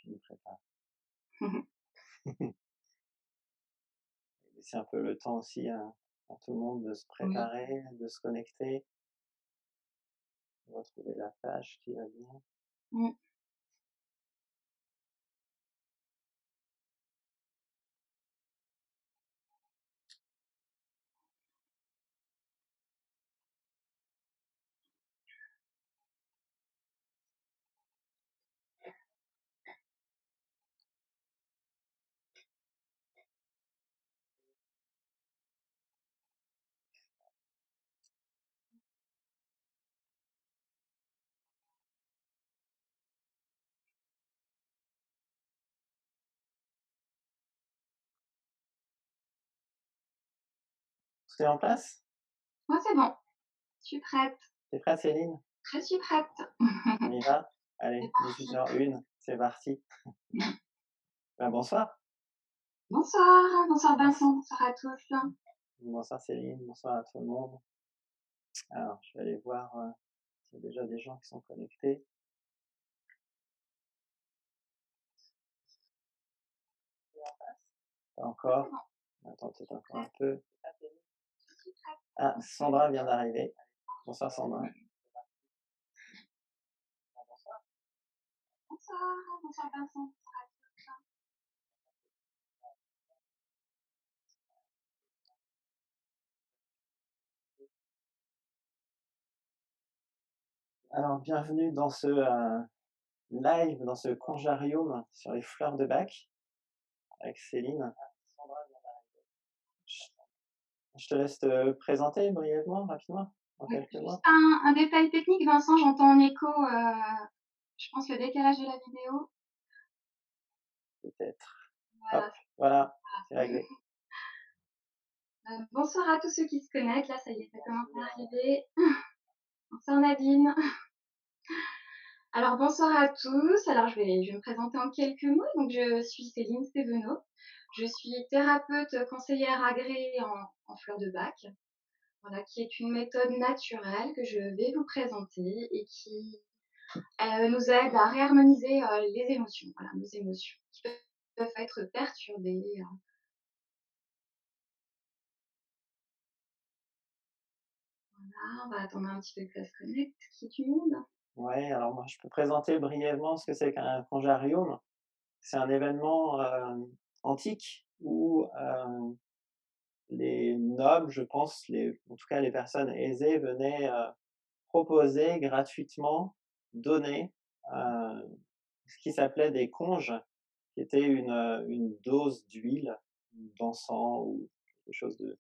tu nous prépares. C'est un peu le temps aussi à tout le monde de se Oui. préparer, de se connecter, de retrouver la page qui va bien. Mmh. Tout est en place? Moi, c'est bon, je suis prête. T'es prête, Céline? Je suis prête. On y va? C'est Allez, parti. 18h01, c'est parti. Bah, bonsoir. Bonsoir, bonsoir Bonsoir. Vincent, bonsoir à tous. Bonsoir Céline, bonsoir à tout le monde. Alors, je vais aller voir s'il y a déjà des gens qui sont connectés. Pas Moi, c'est encore. bon, Attends je peut-être suis encore un prête, peu. je suis prête. Ah, Sandra vient d'arriver. Bonsoir Sandra. Bonsoir, bonsoir Vincent. Alors, bienvenue dans ce live, dans ce conjarium sur les fleurs de Bach avec Céline. Je je te laisse te présenter brièvement, rapidement, en Oui, quelques juste mots, un détail technique, Vincent, j'entends en écho, je pense le décalage de la vidéo. peut-être. Hop, Voilà, voilà, c'est voilà. réglé. Bonsoir à tous ceux qui se connectent, là ça y est, ça commence à arriver. Bonsoir Nadine. Alors bonsoir à tous, alors je vais me présenter en quelques mots. Donc je suis Céline Stévenot, je suis thérapeute conseillère agréée en fleurs de bac, voilà, qui est une méthode naturelle que je vais vous présenter et qui nous aide à réharmoniser les émotions, voilà, nos émotions qui peuvent être perturbées. Voilà, on va attendre un petit peu que ça se connecte, qu'il y ait du monde. Ouais, alors moi, je peux présenter brièvement ce que c'est qu'un conjarium. C'est un événement antique où les nobles, je pense, en tout cas les personnes aisées, venaient proposer gratuitement, donner ce qui s'appelait des conges, qui était une dose d'huile, d'encens ou quelque chose de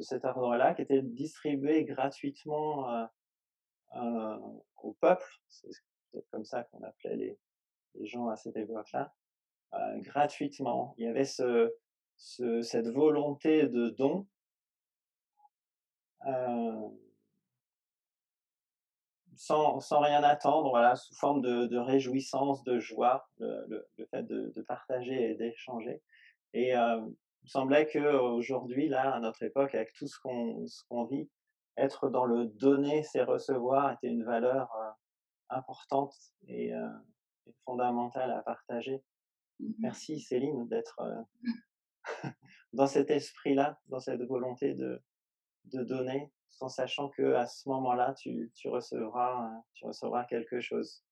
cet ordre-là, qui était distribuée gratuitement au peuple. C'est peut-être comme ça qu'on appelait les gens à cette époque-là, gratuitement. Il y avait cette volonté de don, euh, sans rien attendre, voilà, sous forme de réjouissance, de joie, le fait de partager et d'échanger. Et il me semblait qu'aujourd'hui, là, à notre époque, avec tout ce qu'on vit, être dans le donner, c'est recevoir, était une valeur importante et fondamentale à partager. Merci Céline d'être dans cet esprit-là, dans cette volonté de donner, tout en sachant qu'à ce moment-là, tu recevras quelque chose.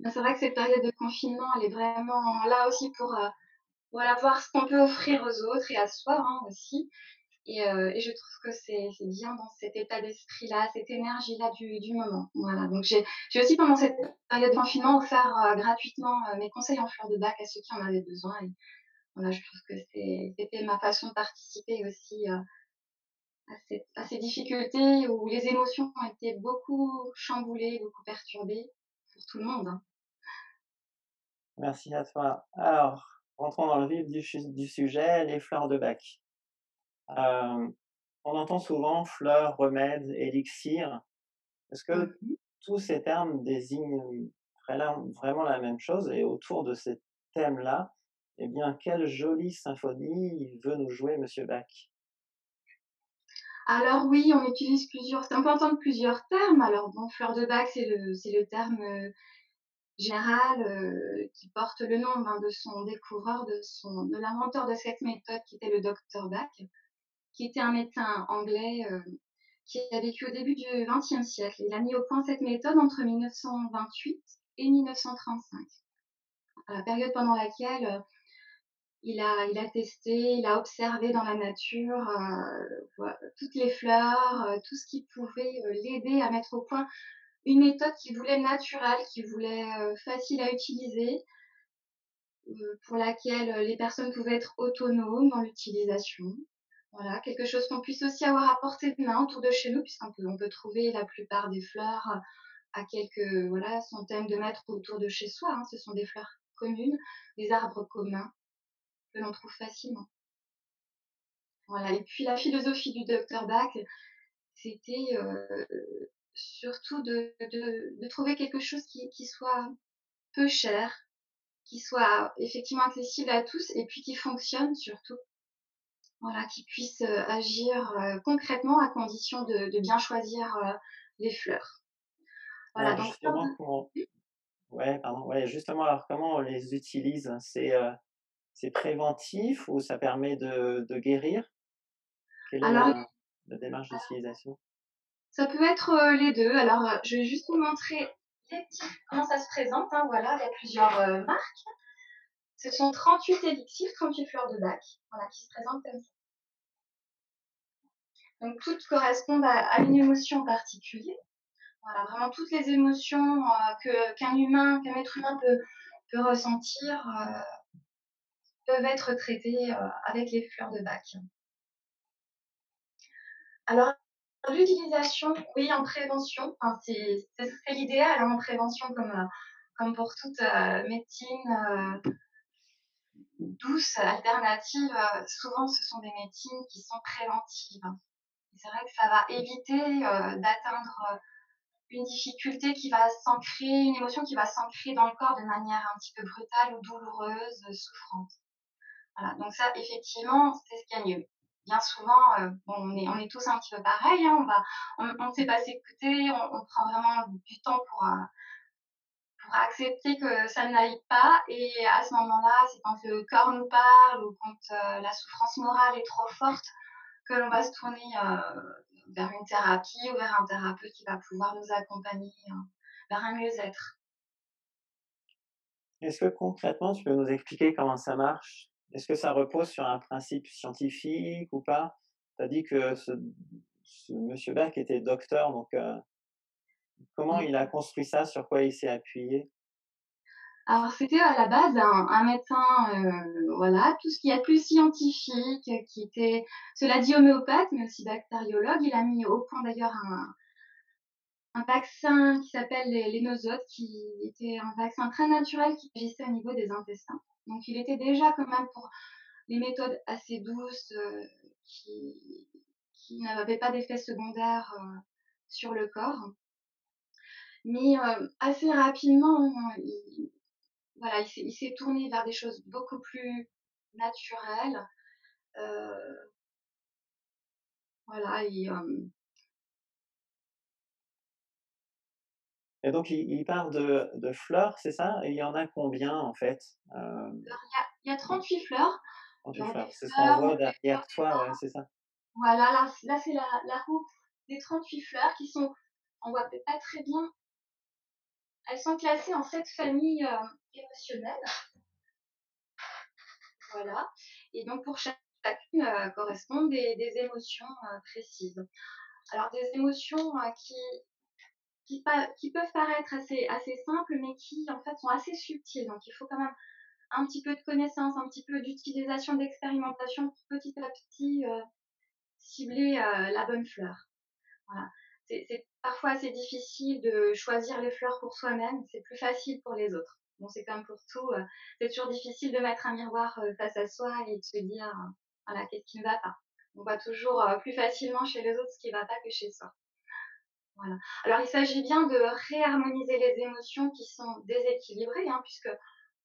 C'est vrai que cette période de confinement, elle est vraiment là aussi pour voilà, voir ce qu'on peut offrir aux autres et à soi hein, aussi. Et je trouve que c'est bien dans cet état d'esprit-là, cette énergie-là du moment. Voilà. Donc j'ai aussi pendant cette période de confinement offert gratuitement mes conseils en fleurs de bac à ceux qui en avaient besoin. Et voilà, je trouve que c'était ma façon de participer aussi à ces difficultés où les émotions ont été beaucoup chamboulées, beaucoup perturbées pour tout le monde. Hein. Merci à toi. Alors, rentrons dans le vif du sujet, les fleurs de bac. Euh, on entend souvent fleurs, remèdes, élixir. Est-ce que Mhm. tous ces termes désignent vraiment la même chose? Et autour de ces thèmes-là, eh bien, quelle jolie symphonie il veut nous jouer, Monsieur Bach? Alors oui, on utilise plusieurs, on peut entendre plusieurs termes. Alors bon, fleur de bac, c'est le terme générale, qui porte le nom, ben, de son découvreur, de l'inventeur de cette méthode qui était le docteur Bach, qui était un médecin anglais, qui a vécu au début du XXe siècle. Il a mis au point cette méthode entre 1928 et 1935, à la période pendant laquelle, il a testé, il a observé dans la nature, toutes les fleurs, tout ce qui pouvait, l'aider à mettre au point une méthode qu'il voulait naturelle, qu'il voulait, facile à utiliser, pour laquelle, les personnes pouvaient être autonomes dans l'utilisation. Voilà, quelque chose qu'on puisse aussi avoir à portée de main autour de chez nous, puisqu'on peut trouver la plupart des fleurs à quelques, voilà, centaines de mètres autour de chez soi, hein. Ce sont des fleurs communes, des arbres communs que l'on trouve facilement. Voilà, et puis la philosophie du docteur Bach, c'était, surtout de trouver quelque chose qui soit peu cher, qui soit effectivement accessible à tous et puis qui fonctionne surtout. Voilà, qui puisse, agir, concrètement à condition de bien choisir, les fleurs. Voilà, Alors donc justement, comment ouais, pardon, ouais, justement, alors comment on les utilise? C'est préventif ou ça permet de guérir? Quelle est alors la démarche d'utilisation? ça peut être, les 2. Alors, je vais juste vous montrer les petits comment ça se présente, hein, voilà, il y a plusieurs, marques. Ce sont 38 élixirs, 38 fleurs de bac, voilà, qui se présentent comme ça. Donc toutes correspondent à une émotion en particulier. Voilà, vraiment toutes les émotions, qu'un être humain peut ressentir, peuvent être traitées, avec les fleurs de bac. Alors l'utilisation, oui, en prévention, enfin c'est l'idéal, hein, en prévention comme pour toute, médecine, douce, alternative, souvent ce sont des médecines qui sont préventives. Et c'est vrai que ça va éviter, d'atteindre, une difficulté qui va s'ancrer, une émotion qui va s'ancrer dans le corps de manière un petit peu brutale ou douloureuse, souffrante. Voilà, donc ça effectivement, c'est ce qu'il y a mieux. Bien souvent, bon, on est tous un petit peu pareils, hein, on ne sait pas s'écouter, on prend vraiment du temps pour accepter que ça n'aille pas et à ce moment-là, c'est quand le corps nous parle ou quand, la souffrance morale est trop forte que l'on va se tourner, vers une thérapie ou vers un thérapeute qui va pouvoir nous accompagner, vers un mieux-être. Est-ce que concrètement, tu peux nous expliquer comment ça marche? Est-ce que ça repose sur un principe scientifique ou pas? Tu as dit que ce monsieur Bach était docteur, donc comment Mmh. il a construit ça? Sur quoi il s'est appuyé? Alors c'était à la base un médecin, voilà, tout ce qu'il y a de plus scientifique, qui était, cela dit, homéopathe, mais aussi bactériologue. Il a mis au point d'ailleurs un vaccin qui s'appelle les nosotes, qui était un vaccin très naturel qui agissait au niveau des intestins. Donc il était déjà quand même pour les méthodes assez douces, qui qui n'avaient pas d'effets secondaires, sur le corps. Mais, assez rapidement, il voilà, il s'est tourné vers des choses beaucoup plus naturelles. Heu, voilà, Et donc il part de fleurs, c'est ça? Et il y en a combien en fait? il y a 38 fleurs. 38 Alors des fleurs, c'est ce qu'on fleurs, voit des fleurs derrière des toi, ouais, c'est ça? voilà, là c'est la roue des 38 fleurs qui sont, on voit peut-être pas très bien, elles sont classées en 7 familles, émotionnelles, voilà, et donc pour chacune, correspondent des émotions, précises. Alors des émotions, qui peuvent paraître assez simples, mais qui en fait sont assez subtiles. Donc il faut quand même un petit peu de connaissance, un petit peu d'utilisation, d'expérimentation pour petit à petit, cibler, la bonne fleur. Voilà. C'est parfois assez difficile de choisir les fleurs pour soi-même, c'est plus facile pour les autres. Bon, c'est comme pour tout, c'est toujours difficile de mettre un miroir, face à soi et de se dire, voilà, qu'est-ce qui ne va pas. On voit toujours, plus facilement chez les autres ce qui ne va pas que chez soi. Voilà. Alors il s'agit bien de réharmoniser les émotions qui sont déséquilibrées, hein, puisque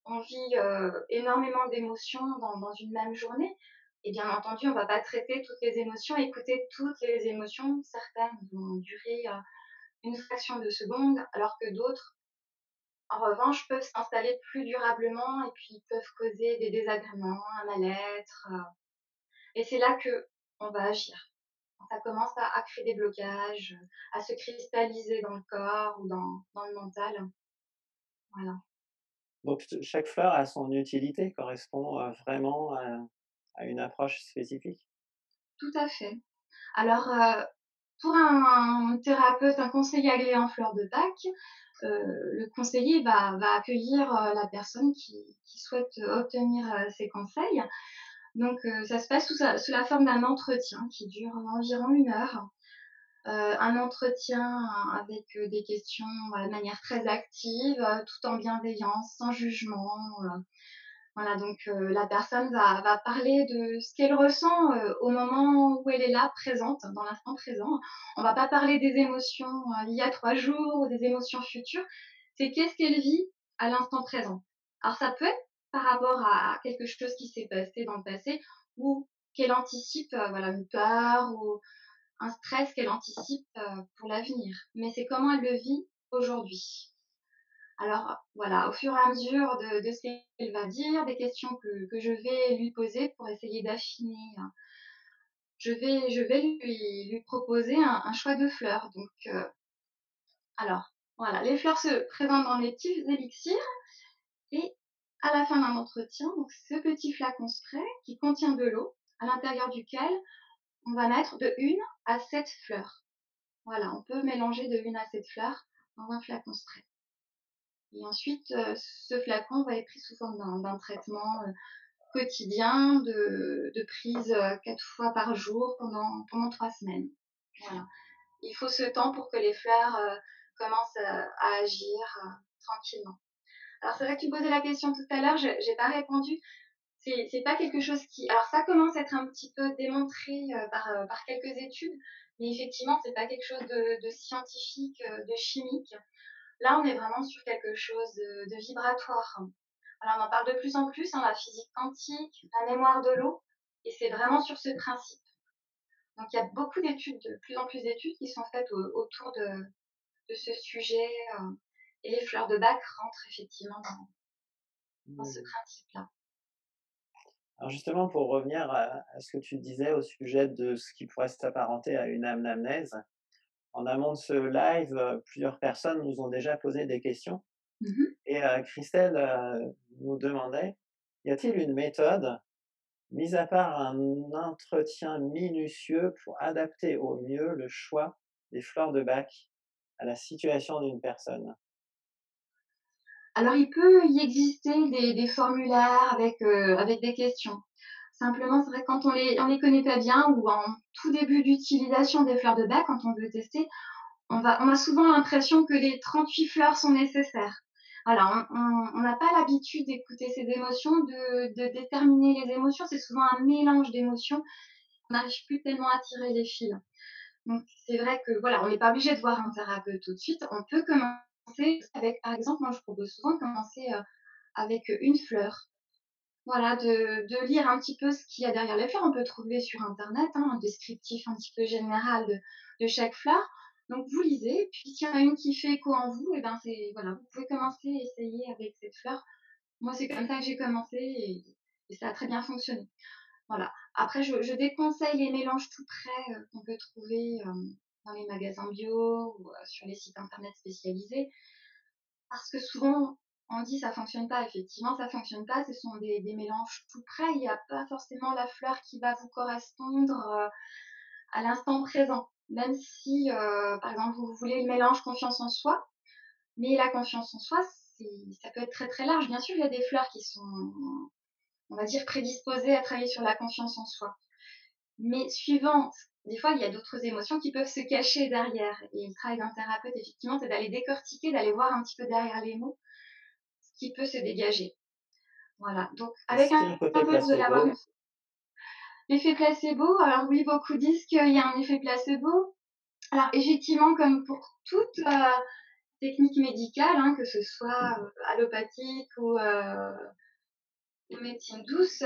on vit, énormément d'émotions dans une même journée, et bien entendu, on ne va pas traiter toutes les émotions, écouter toutes les émotions. Certaines vont durer, une fraction de seconde, alors que d'autres En revanche, peuvent s'installer plus durablement et puis peuvent causer des désagréments, un mal-être, et c'est là qu'on va agir. Quand ça commence à créer des blocages, à se cristalliser dans le corps ou dans le mental, voilà. Donc chaque fleur a son utilité, correspond, vraiment à une approche spécifique? Tout à fait. Alors, pour un thérapeute, un conseiller agréé en fleurs de Bach, le conseiller va accueillir, la personne qui souhaite obtenir, ses conseils. Donc, ça se passe sous la forme d'un entretien qui dure environ 1 heure. Un entretien avec, des questions, de manière très active, tout en bienveillance, sans jugement, voilà, donc la personne va parler de ce qu'elle ressent, au moment où elle est là, présente, dans l'instant présent. On va pas parler des émotions, d'il y a 3 jours ou des émotions futures. C'est qu'est-ce qu'elle vit à l'instant présent. Alors ça peut être par rapport à quelque chose qui s'est passé dans le passé ou qu'elle anticipe, voilà, une peur ou un stress qu'elle anticipe, pour l'avenir. Mais c'est comment elle le vit aujourd'hui. Alors voilà, au fur et à mesure de ce qu'elle va dire, des questions que je vais lui poser pour essayer d'affiner, je vais lui proposer un choix de fleurs. Donc, alors voilà, les fleurs se présentent dans les petits élixirs et à la fin d'un entretien, donc ce petit flacon spray qui contient de l'eau, à l'intérieur duquel on va mettre de 1 à 7 fleurs. Voilà, on peut mélanger de 1 à 7 fleurs dans un flacon spray. Et ensuite, ce flacon va être pris sous forme d'un traitement, quotidien de prise, 4 fois par jour pendant 3 semaines. Voilà. Il faut ce temps pour que les fleurs, commencent, à agir, tranquillement. Alors c'est vrai que tu posais la question tout à l'heure, j'ai pas répondu. C'est pas quelque chose qui alors ça commence à être un petit peu démontré, par quelques études, mais effectivement, c'est pas quelque chose de scientifique, de chimique. Là, on est vraiment sur quelque chose de vibratoire. Alors, on en parle de plus en plus, hein, la physique quantique, la mémoire de l'eau, et c'est vraiment sur ce principe. Donc, il y a beaucoup d'études, de plus en plus d'études qui sont faites autour de ce sujet, et les fleurs de Bach rentrent effectivement dans ce Mmh. principe-là. Alors justement, pour revenir à ce que tu disais au sujet de ce qui pourrait s'apparenter à une anamnèse, en amont de ce live, plusieurs personnes nous ont déjà posé des questions Mmh. et Christelle, nous demandait: «Y a-t-il une méthode, mis à part un entretien minutieux, pour adapter au mieux le choix des fleurs de bac à la situation d'une personne?» Alors, il peut y exister des formulaires avec des questions. Simplement, c'est vrai que quand on les connaît pas bien ou en tout début d'utilisation des fleurs de Bach, quand on veut tester, on a souvent l'impression que les 38 fleurs sont nécessaires. Voilà, on n'a pas l'habitude d'écouter ses émotions, de déterminer les émotions. C'est souvent un mélange d'émotions. On n'arrive plus tellement à tirer les fils. Donc, c'est vrai que voilà, on n'est pas obligé de voir un thérapeute tout de suite. On peut commencer avec, par exemple, moi je propose souvent de commencer avec une fleur. Voilà, de lire un petit peu ce qu'il y a derrière les fleurs. On peut trouver sur Internet, hein, un descriptif un petit peu général de chaque fleur. Donc vous lisez, puis s'il y en a une qui fait écho en vous, et ben c'est voilà, vous pouvez commencer à essayer avec cette fleur. Moi, c'est comme ça que j'ai commencé et ça a très bien fonctionné. Voilà. Après, je déconseille les mélanges tout prêts qu'on peut trouver dans les magasins bio ou sur les sites internet spécialisés. Parce que souvent, on dit ça fonctionne pas. Effectivement, ça fonctionne pas. Ce sont des mélanges tout prêts. Il n'y a pas forcément la fleur qui va vous correspondre à l'instant présent. Même si, par exemple, vous voulez le mélange confiance en soi, mais la confiance en soi, ça peut être très très large. Bien sûr, il y a des fleurs qui sont, on va dire, prédisposées à travailler sur la confiance en soi. Mais suivant, des fois, il y a d'autres émotions qui peuvent se cacher derrière. Et le travail d'un thérapeute, effectivement, c'est d'aller décortiquer, d'aller voir un petit peu derrière les mots ce qui peut se dégager. Voilà. Donc, avec Est-ce qu'il y a un un côté peu, vous allez avoir placebo? l'effet placebo. Alors oui, beaucoup disent qu'il y a un effet placebo. Alors effectivement, comme pour toute technique médicale, hein, que ce soit allopathique ou médecine douce,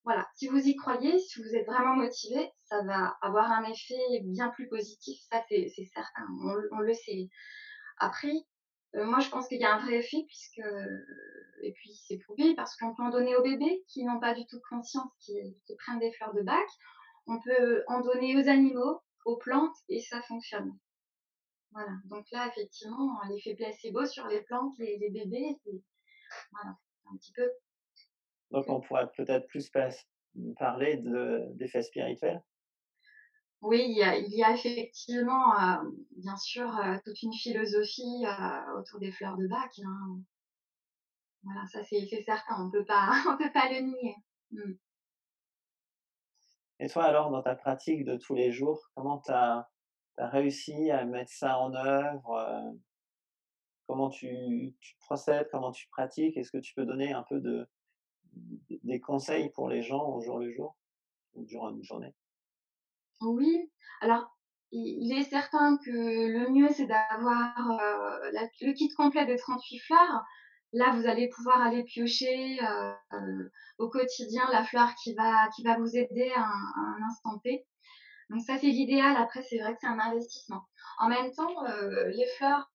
voilà, si vous y croyez, si vous êtes vraiment motivé, ça va avoir un effet bien plus positif, ça c'est certain, on le sait. Après, Moi, je pense qu'il y a un vrai effet puisque et puis c'est prouvé parce qu'on peut en donner aux bébés qui n'ont pas du tout conscience, qui prennent des fleurs de bac. On peut en donner aux animaux, aux plantes et ça fonctionne. Voilà, donc là, effectivement, l'effet placebo sur les plantes, les bébés, c'est voilà, c'est un petit peu Donc on pourrait peut-être plus parler d'effets spirituels? oui, il y a effectivement, bien sûr, toute une philosophie, autour des fleurs de bac, hein. Voilà, ça c'est certain, on peut pas on peut pas le nier. Mmh. Et toi alors, dans ta pratique de tous les jours, comment tu as réussi à mettre ça en œuvre? Comment tu procèdes? Comment tu pratiques? Est-ce que tu peux donner un peu des conseils pour les gens au jour le jour ou durant une journée? Oui, alors il est certain que le mieux c'est d'avoir, la le kit complet des 38 fleurs. Là, vous allez pouvoir aller piocher, au quotidien la fleur qui va vous aider à un instant T. Donc ça, c'est l'idéal. Après, c'est vrai que c'est un investissement. En même temps, les fleurs,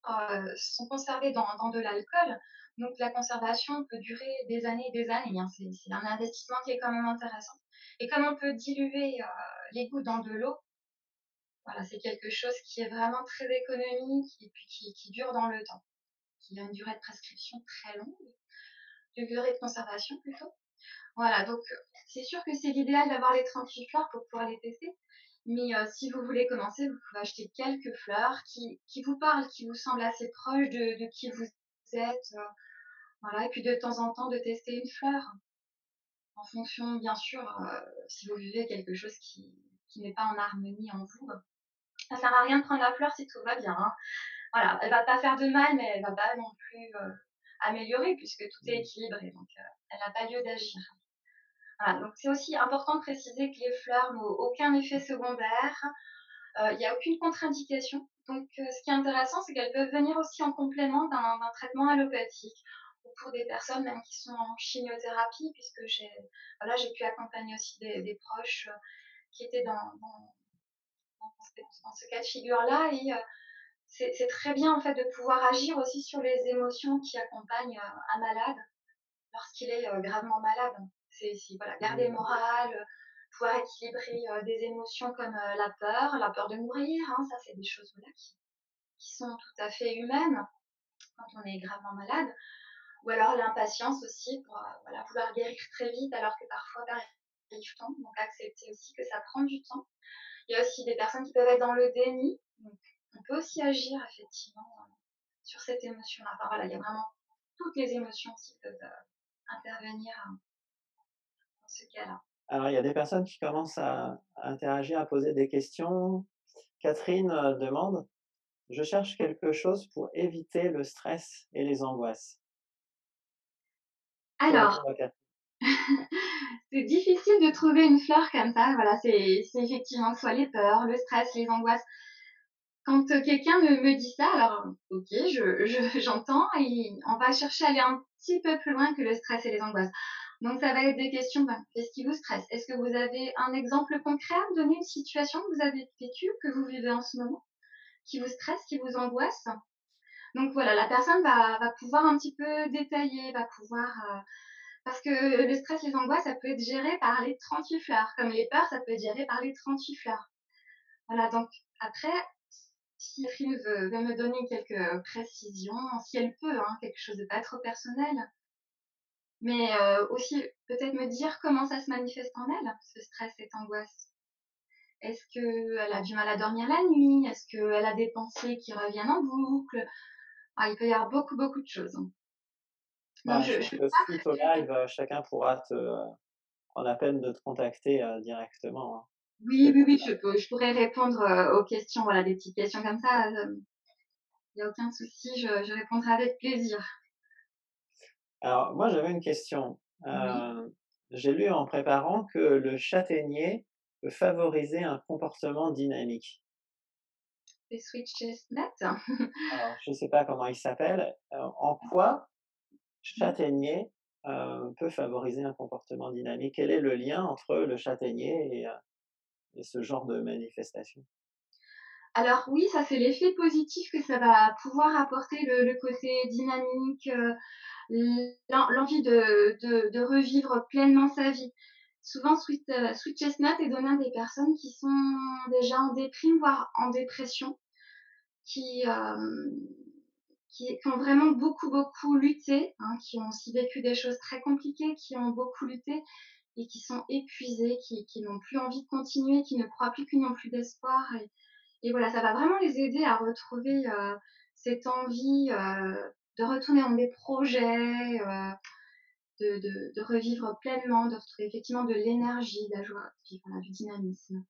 sont conservées dans de l'alcool, donc la conservation peut durer des années, hein. C'est un investissement qui est quand même intéressant et comme on peut diluer, les gouttes dans de l'eau, voilà, c'est quelque chose qui est vraiment très économique et puis qui dure dans le temps, qui a une durée de prescription très longue, de durée de conservation plutôt. Voilà, donc c'est sûr que c'est l'idéal d'avoir les 38 fleurs pour pouvoir les tester. Mais si vous voulez commencer, vous pouvez acheter quelques fleurs qui vous parlent, qui vous semblent assez proches de qui vous êtes. Voilà, et puis de temps en temps de tester une fleur en fonction, bien sûr, si vous vivez quelque chose qui n'est pas en harmonie en vous. Ça sert à rien de prendre la fleur si tout va bien, hein. Voilà, elle va pas faire de mal, mais elle va pas non plus améliorer puisque tout est Mmh. équilibré, donc elle n'a pas lieu d'agir. Voilà, donc c'est aussi important de préciser que les fleurs n'ont aucun effet secondaire, il n'y a aucune contre-indication. Donc ce qui est intéressant, c'est qu'elles peuvent venir aussi en complément d'un traitement allopathique ou pour des personnes même qui sont en chimiothérapie, puisque voilà, j'ai pu accompagner aussi des proches qui étaient dans ce cas de figure-là. Et c'est très bien en fait de pouvoir agir aussi sur les émotions qui accompagnent un malade lorsqu'il est gravement malade. C'est voilà, garder le Mmh. moral, pouvoir équilibrer des émotions comme la peur de mourir, hein, ça c'est des choses voilà, qui sont tout à fait humaines quand on est gravement malade. Ou alors l'impatience aussi pour voilà, vouloir guérir très vite alors que parfois ça arrive temps. Donc accepter aussi que ça prend du temps. Il y a aussi des personnes qui peuvent être dans le déni. Donc on peut aussi agir effectivement sur cette émotion-là. Enfin voilà, il y a vraiment toutes les émotions qui peuvent intervenir dans ce cas-là. Alors il y a des personnes qui commencent à interagir, à poser des questions. Catherine, demande: «Je cherche quelque chose pour éviter le stress et les angoisses». Que Alors, répondre à Catherine? c'est difficile de trouver une fleur comme ça. Voilà, c'est effectivement soit les peurs, le stress, les angoisses. Quand quelqu'un me dit ça, alors ok, j'entends et on va chercher à aller un petit peu plus loin que le stress et les angoisses. Donc ça va être des questions, ben, qu'est-ce qui vous stresse? Est-ce que vous avez un exemple concret à me donner, une situation que vous avez vécue, que vous vivez en ce moment, qui vous stresse, qui vous angoisse? Donc voilà, la personne va pouvoir un petit peu détailler, va pouvoir parce que le stress, les angoisses, ça peut être géré par les 38 fleurs, comme les peurs, ça peut être géré par les 38 fleurs. Voilà, donc après, si Catherine veut me donner quelques précisions, si elle peut, hein, quelque chose de pas trop personnel, mais aussi peut-être me dire comment ça se manifeste en elle, ce stress, cette angoisse. Est-ce qu'elle a du mal à dormir la nuit? Est-ce qu'elle a des pensées qui reviennent en boucle? Ah, il peut y avoir beaucoup, beaucoup de choses, hein. Donc Bah, je pense je peux que pas suite au préférer. live, chacun pourra prendre la peine de te contacter, directement, hein. Oui, C'est oui, pour oui, ça. je pourrais répondre, aux questions, voilà, des petites questions comme ça, il y a aucun souci, je répondrai avec plaisir. Alors moi, j'avais une question. Oui, J'ai lu en préparant que le châtaignier peut favoriser un comportement dynamique. les Switch Chestnut. Alors je ne sais pas comment il s'appelle. En quoi Mmh. châtaignier, peut favoriser un comportement dynamique? Quel est le lien entre le châtaignier et ce genre de manifestation? Alors oui, ça c'est l'effet positif que ça va pouvoir apporter, le côté dynamique, l'envie de revivre pleinement sa vie. Souvent Sweet Chestnut est donné à des personnes qui sont déjà en déprime, voire en dépression, qui, qui ont vraiment beaucoup, beaucoup lutté, hein, qui ont aussi vécu des choses très compliquées, qui ont beaucoup lutté et qui sont épuisés, qui n'ont plus envie de continuer, qui ne croient plus, qui n'ont plus d'espoir. Et voilà, ça va vraiment les aider à retrouver cette envie de retourner dans des projets, de revivre pleinement, de retrouver effectivement de l'énergie, de la joie, puis voilà, du dynamisme.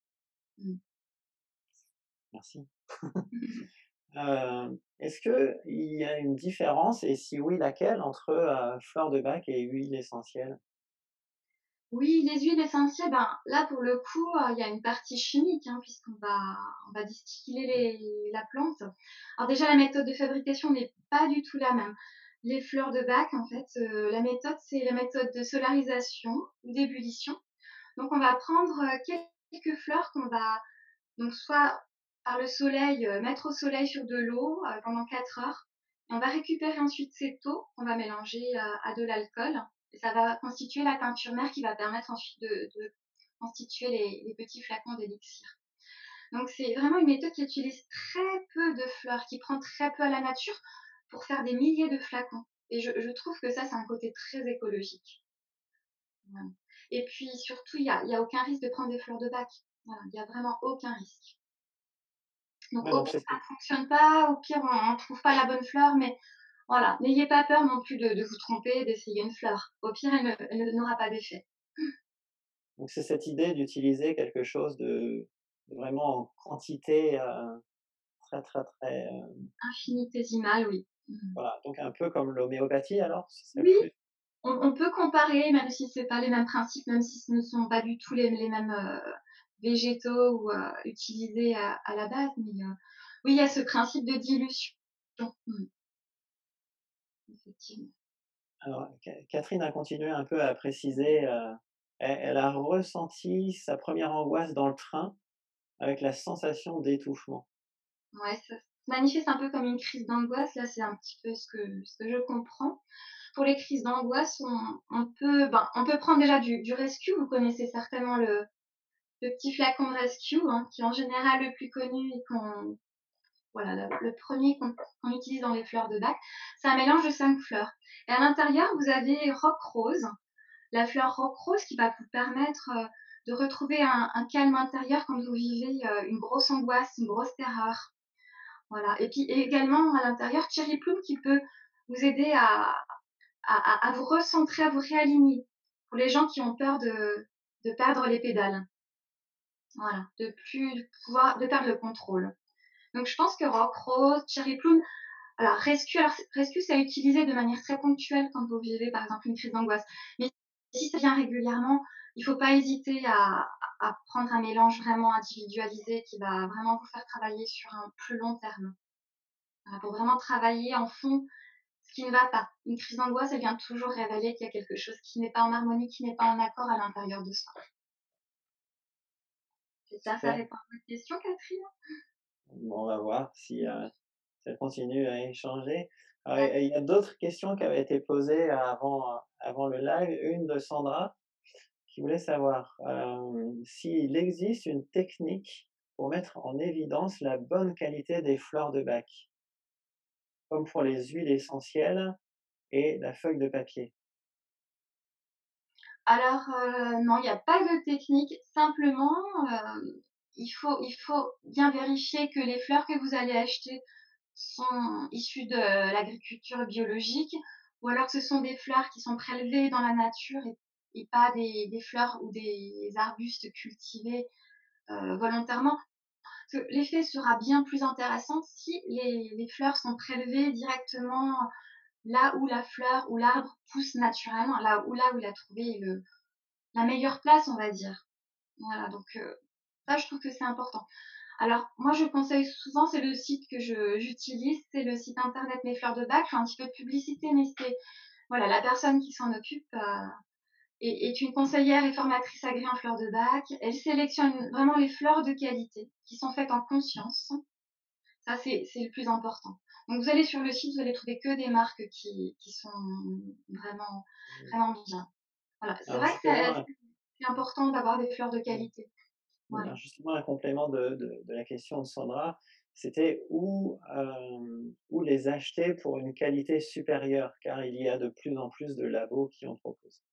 Mm. Merci. Est-ce qu'il y a une différence et si oui, laquelle entre, fleur de bac et huile essentielle? Oui, les huiles essentielles, ben, là pour le coup, il y a une partie chimique, hein, on va distiller la plante. Alors déjà la méthode de fabrication n'est pas du tout la même. Les fleurs de bac en fait, la méthode c'est la méthode de solarisation ou d'ébullition. Donc on va prendre, quelques fleurs qu'on va donc soit par le soleil, mettre au soleil sur de l'eau, pendant 4 heures et on va récupérer ensuite cette eau qu'on va mélanger, à de l'alcool et ça va constituer la teinture mère qui va permettre ensuite de constituer les petits flacons d'élixir. Donc c'est vraiment une méthode qui utilise très peu de fleurs, qui prend très peu à la nature pour faire des milliers de flacons et je trouve que ça, c'est un côté très écologique. Voilà. Et puis surtout, il y a aucun risque de prendre des fleurs de bac. Voilà, il y a vraiment aucun risque. Donc Ouais, au donc pire, c'est ça ne fonctionne pas, au pire, on ne trouve pas la bonne fleur, mais voilà, n'ayez pas peur non plus de vous tromper, d'essayer une fleur. Au pire, elle n'aura pas d'effet. cette idée d'utiliser quelque chose de vraiment en quantité, très, très, très, Infinitésimale, oui. voilà, donc un peu comme l'homéopathie alors? Ce serait Oui, plus on peut comparer, même si c'est pas les mêmes principes, même si ce ne sont pas du tout les mêmes végétaux ou utilisés à la base, mais oui, il y a ce principe de dilution. Mm, effectivement. alors Catherine a continué un peu à préciser, elle a ressenti sa première angoisse dans le train avec la sensation d'étouffement. Ouais, ça se manifeste un peu comme une crise d'angoisse. Là, c'est un petit peu ce que je comprends. Pour les crises d'angoisse, on peut prendre déjà du Rescue. Vous connaissez certainement le petit flacon de Rescue, hein, qui est en général le plus connu et voilà, le premier qu'on utilise dans les fleurs de bac. C'est un mélange de 5 fleurs. Et à l'intérieur, vous avez Rock Rose, la fleur Rock Rose qui va vous permettre de retrouver un calme intérieur quand vous vivez une grosse angoisse, une grosse terreur. Voilà. Et puis également à l'intérieur, Cherry Plum qui peut vous aider à vous recentrer, à vous réaligner. Pour les gens qui ont peur de perdre les pédales. Voilà. De perdre le contrôle. Donc je pense que Rock Rose, Cherry Plum, alors Rescue, c'est à utiliser de manière très ponctuelle quand vous vivez par exemple une crise d'angoisse. Mais si ça vient régulièrement, il ne faut pas hésiter à prendre un mélange vraiment individualisé qui va vraiment vous faire travailler sur un plus long terme. Voilà, pour vraiment travailler en fond ce qui ne va pas. Une crise d'angoisse, elle vient toujours révéler qu'il y a quelque chose qui n'est pas en harmonie, qui n'est pas en accord à l'intérieur de soi. J'espère que ça Super. répond à votre question, Catherine. Bon, on va voir si, ça continue à échanger. Alors D'accord. il y a d'autres questions qui avaient été posées avant le live. Une de Sandra qui voulait savoir, s'il existe une technique pour mettre en évidence la bonne qualité des fleurs de bac, comme pour les huiles essentielles et la feuille de papier. Alors, non, il n'y a pas de technique. Simplement, il faut bien vérifier que les fleurs que vous allez acheter sont issues de l'agriculture biologique ou alors que ce sont des fleurs qui sont prélevées dans la nature et pas des fleurs ou des arbustes cultivés volontairement. Parce que l'effet sera bien plus intéressant si les fleurs sont prélevées directement là où la fleur ou l'arbre pousse naturellement, là où il a trouvé la meilleure place, on va dire. Voilà, donc ça, je trouve que c'est important. Alors, moi, je conseille souvent, c'est le site que j'utilise, c'est le site internet Mes Fleurs de Bac. Je fais un petit peu de publicité, mais c'est, voilà, la personne qui s'en occupe est une conseillère et formatrice agréée en fleurs de bac. Elle sélectionne vraiment les fleurs de qualité qui sont faites en conscience. Ça, c'est le plus important. Donc vous allez sur le site, vous allez trouver que des marques qui sont vraiment Mmh. vraiment bien. Voilà, c'est Alors vrai que justement, c'est important d'avoir des fleurs de mmh, qualité. Voilà. alors justement un complément de la question de Sandra, c'était où les acheter pour une qualité supérieure? Car il y a de plus en plus de labos qui en proposent.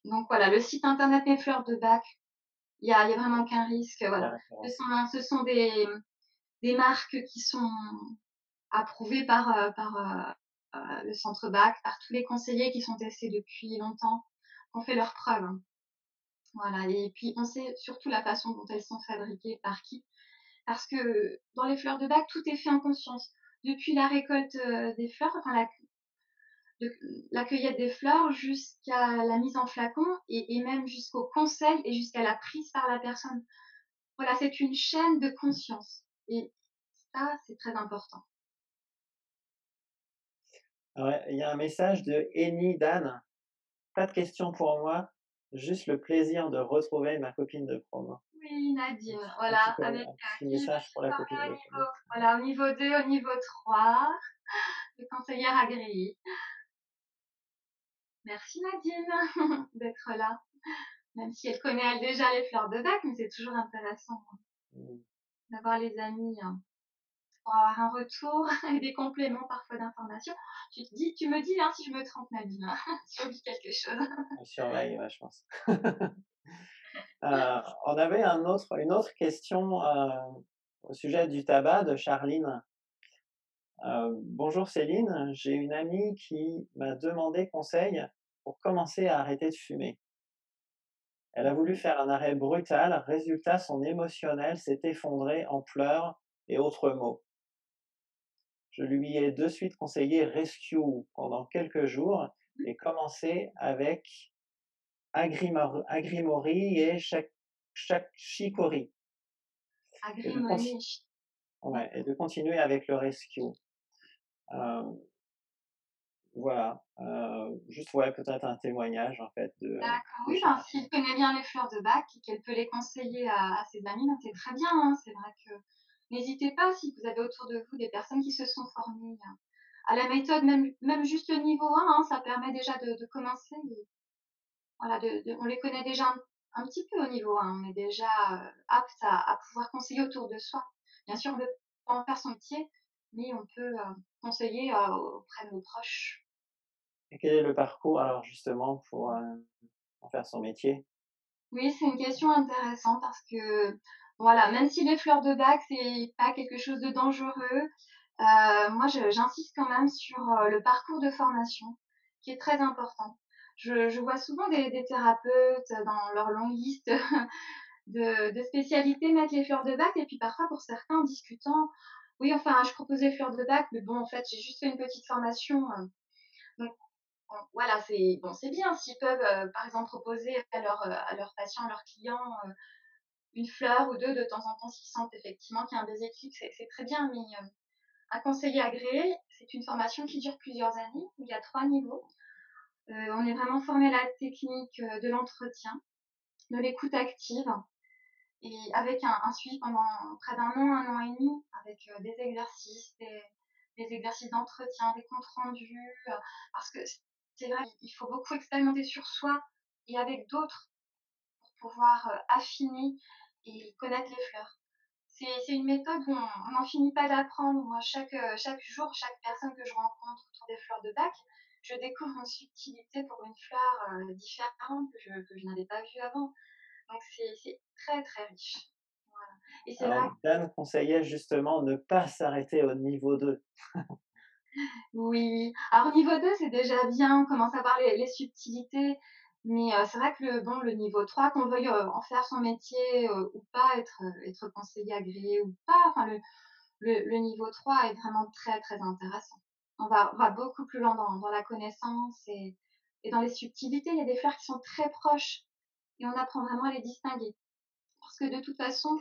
Donc voilà, le site internet Mes Fleurs de Bac, il y a vraiment aucun risque, La voilà. Ce référence. sont ce sont des marques qui sont approuvées par le centre Bac, par tous les conseillers qui sont testés depuis longtemps, qui ont fait leurs preuves, hein. Voilà, et puis on sait surtout la façon dont elles sont fabriquées, par qui. Parce que dans les fleurs de bac, tout est fait en conscience. Depuis la récolte, des fleurs, enfin de la cueillette des fleurs jusqu'à la mise en flacon et même jusqu'au conseil et jusqu'à la prise par la personne. Voilà, c'est une chaîne de conscience et ça, c'est très important. Ouais, il y a un message de Eni Dan: «Pas de questions pour moi, juste le plaisir de retrouver ma copine de promo». Oui, Nadine, Un voilà, avec, petit qui veut message pour se la copine former au de promo. niveau voilà, au niveau 2, au niveau 3, de conseillère agréée. Merci Nadine d'être là, même si elle connaît elle déjà les fleurs de bac, mais c'est toujours intéressant Mmh. d'avoir les amis, pour avoir un retour et des compléments parfois d'informations. Tu me dis, hein, si je me trompe Nadine, hein, si j'oublie quelque chose. On surveille, ouais, je pense. On avait une autre question, au sujet du tabac de Charline. «Bonjour Céline, j'ai une amie qui m'a demandé conseil pour commencer à arrêter de fumer. Elle a voulu faire un arrêt brutal, résultat son émotionnel s'est effondré en pleurs et autres mots. Je lui ai de suite conseillé Rescue pendant quelques jours et commencé avec Agrimory et Shakishikori et Agrément-riche. ouais, et D'accord. de continuer avec le Rescue». Heu, voilà, juste, ouais, peut-être un témoignage, en fait, D'accord, de oui, ben, Charles. si elle connaît bien les fleurs de bac et qu'elle peut les conseiller à ses amis, ben, c'est très bien, hein. C'est vrai que n'hésitez pas si vous avez autour de vous des personnes qui se sont formées, à la méthode, même juste le niveau 1, hein, ça permet déjà de commencer et voilà, on les connaît déjà un petit peu au niveau 1. On est déjà, apte à pouvoir conseiller autour de soi. Bien sûr, on ne peut pas en faire son métier, mais on peut, conseiller, auprès de nos proches. Et quel est le parcours, alors, justement, pour faire son métier? Oui, c'est une question intéressante parce que, voilà, même si les fleurs de bac, c'est pas quelque chose de dangereux, moi j'insiste quand même sur, le parcours de formation qui est très important. Je vois souvent des thérapeutes dans leur longue liste de spécialités mettre les fleurs de bac et puis parfois pour certains en discutant: «Oui, enfin, je propose les fleurs de bac, mais bon, en fait, j'ai juste fait une petite formation», donc bon, voilà, c'est bon, c'est bien s'ils peuvent, par exemple, proposer à leurs patients, à leurs clients, une fleur ou 2 de temps en temps s'ils sentent effectivement qu'il y a un déséquilibre, c'est très bien, mais un conseiller agréé, c'est une formation qui dure plusieurs années, où il y a 3 niveaux. On est vraiment formé à la technique, de l'entretien, de l'écoute active et avec un suivi pendant près d'1 an et demi avec, des exercices, des exercices d'entretien, des comptes rendus, parce que c'est vrai, il faut beaucoup expérimenter sur soi et avec d'autres pour pouvoir, affiner et connaître les fleurs. C'est une méthode où on n'en finit pas d'apprendre. Moi, chaque jour, chaque personne que je rencontre autour des fleurs de bac, je découvre une subtilité pour une fleur, différente que je n'avais pas vue avant. Donc c'est très, très riche. Voilà et c'est Alors, vrai. Dan conseillait justement ne pas s'arrêter au niveau 2. Oui. Alors niveau 2 c'est déjà bien, on commence à voir les subtilités, mais c'est vrai que le niveau 3 qu'on veuille, en faire son métier, ou pas, être conseiller agréé ou pas, enfin le niveau 3 est vraiment très, très intéressant. On va beaucoup plus loin dans la connaissance et dans les subtilités. Il y a des fleurs qui sont très proches et on apprend vraiment à les distinguer. Parce que de toute façon,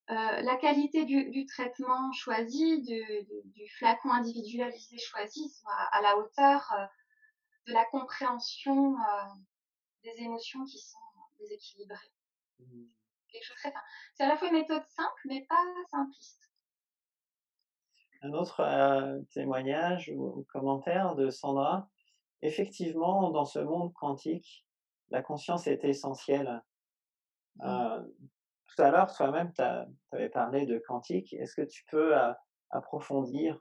la qualité du traitement choisi, du flacon individualisé choisi soit à la hauteur, de la compréhension, des émotions qui sont déséquilibrées. Mmh. Quelque chose de très fin. C'est à la fois une méthode simple, mais pas simpliste. Un autre, témoignage ou commentaire de Sandra: «Effectivement, dans ce monde quantique, la conscience est essentielle». Mmh. Heu, Tout à l'heure, toi-même, tu avais parlé de quantique. Est-ce que tu peux, approfondir,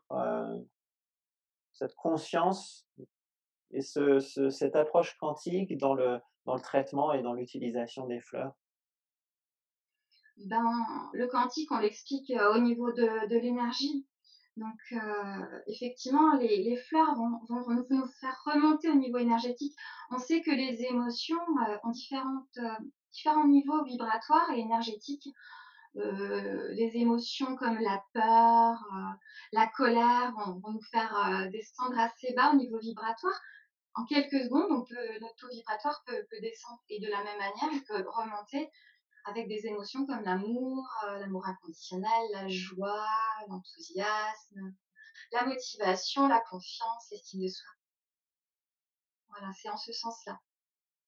cette conscience et cette approche quantique dans le traitement et dans l'utilisation des fleurs? Ben, le quantique, on l'explique, au niveau de l'énergie. Donc, effectivement, les fleurs vont nous faire remonter au niveau énergétique. On sait que les émotions, ont différents niveaux vibratoires et énergétiques. Les émotions comme la peur, la colère vont nous faire, descendre assez bas au niveau vibratoire. En quelques secondes, notre taux vibratoire peut descendre et de la même manière, il peut remonter avec des émotions comme l'amour inconditionnel, la joie, l'enthousiasme, la motivation, la confiance, l'estime de soi. Voilà, c'est en ce sens-là.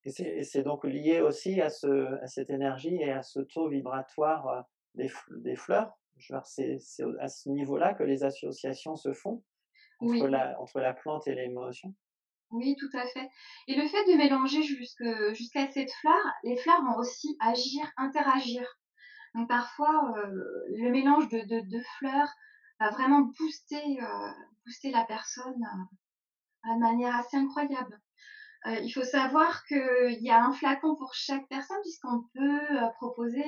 Et c'est donc lié aussi à cette énergie et à ce taux vibratoire, des fleurs? Genre c'est à ce niveau-là que les associations se font entre Oui, la plante et l'émotion? oui, tout à fait. Et le fait de mélanger jusqu'à cette fleur, les fleurs vont aussi agir, interagir. Donc parfois, le mélange de fleurs va vraiment booster la personne, de manière assez incroyable. Il faut savoir qu'il y a un flacon pour chaque personne puisqu'on peut, proposer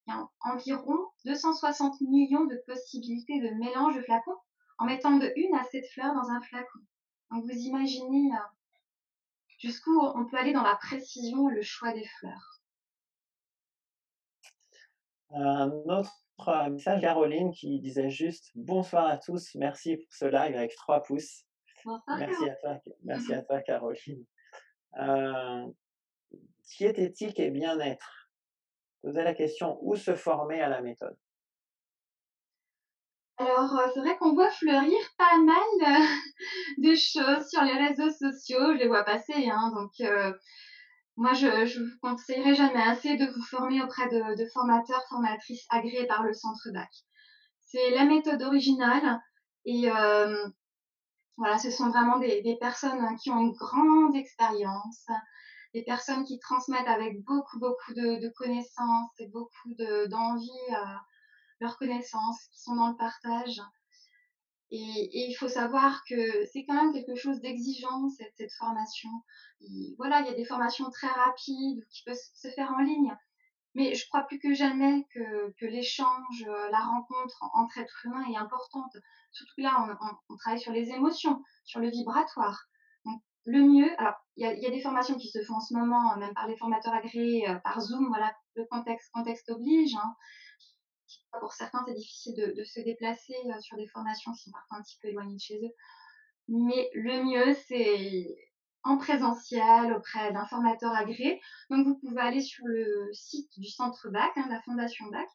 il y a environ 260 millions de possibilités de mélange de flacons en mettant de 1 à 7 fleurs dans un flacon. Donc vous imaginez, jusqu'où on peut aller dans la précision et le choix des fleurs. Un autre, message, Caroline qui disait juste: «Bonsoir à tous, merci pour ce live» avec 3 pouces. Bonsoir Merci à toi Caroline. Heu, qui est éthique et bien-être? Posait la question: où se former à la méthode? Alors, c'est vrai qu'on voit fleurir pas mal, de choses sur les réseaux sociaux, je les vois passer, hein, donc moi je vous conseillerais jamais assez de vous former auprès de formateurs, formatrices agréés par le centre BAC. C'est la méthode originale et voilà, ce sont vraiment des personnes, qui ont une grande expérience, des personnes qui transmettent avec beaucoup de connaissances et beaucoup d'envie, leurs connaissances, qui sont dans le partage. Et il faut savoir que c'est quand même quelque chose d'exigeant, cette formation. Voilà, il y a des formations très rapides qui peuvent se faire en ligne. Mais je crois plus que jamais que l'échange, la rencontre entre êtres humains est importante. Surtout que là, on travaille sur les émotions, sur le vibratoire. Donc, le mieux, alors, il y a des formations qui se font en ce moment, même par les formateurs agréés, par Zoom, voilà, le contexte oblige, hein. Pour certains, c'est difficile de se déplacer sur des formations qui sont parfois un petit peu éloignées de chez eux. Mais le mieux, c'est en présentiel auprès d'un formateur agréé. Donc, vous pouvez aller sur le site du centre BAC, hein, la Fondation BAC,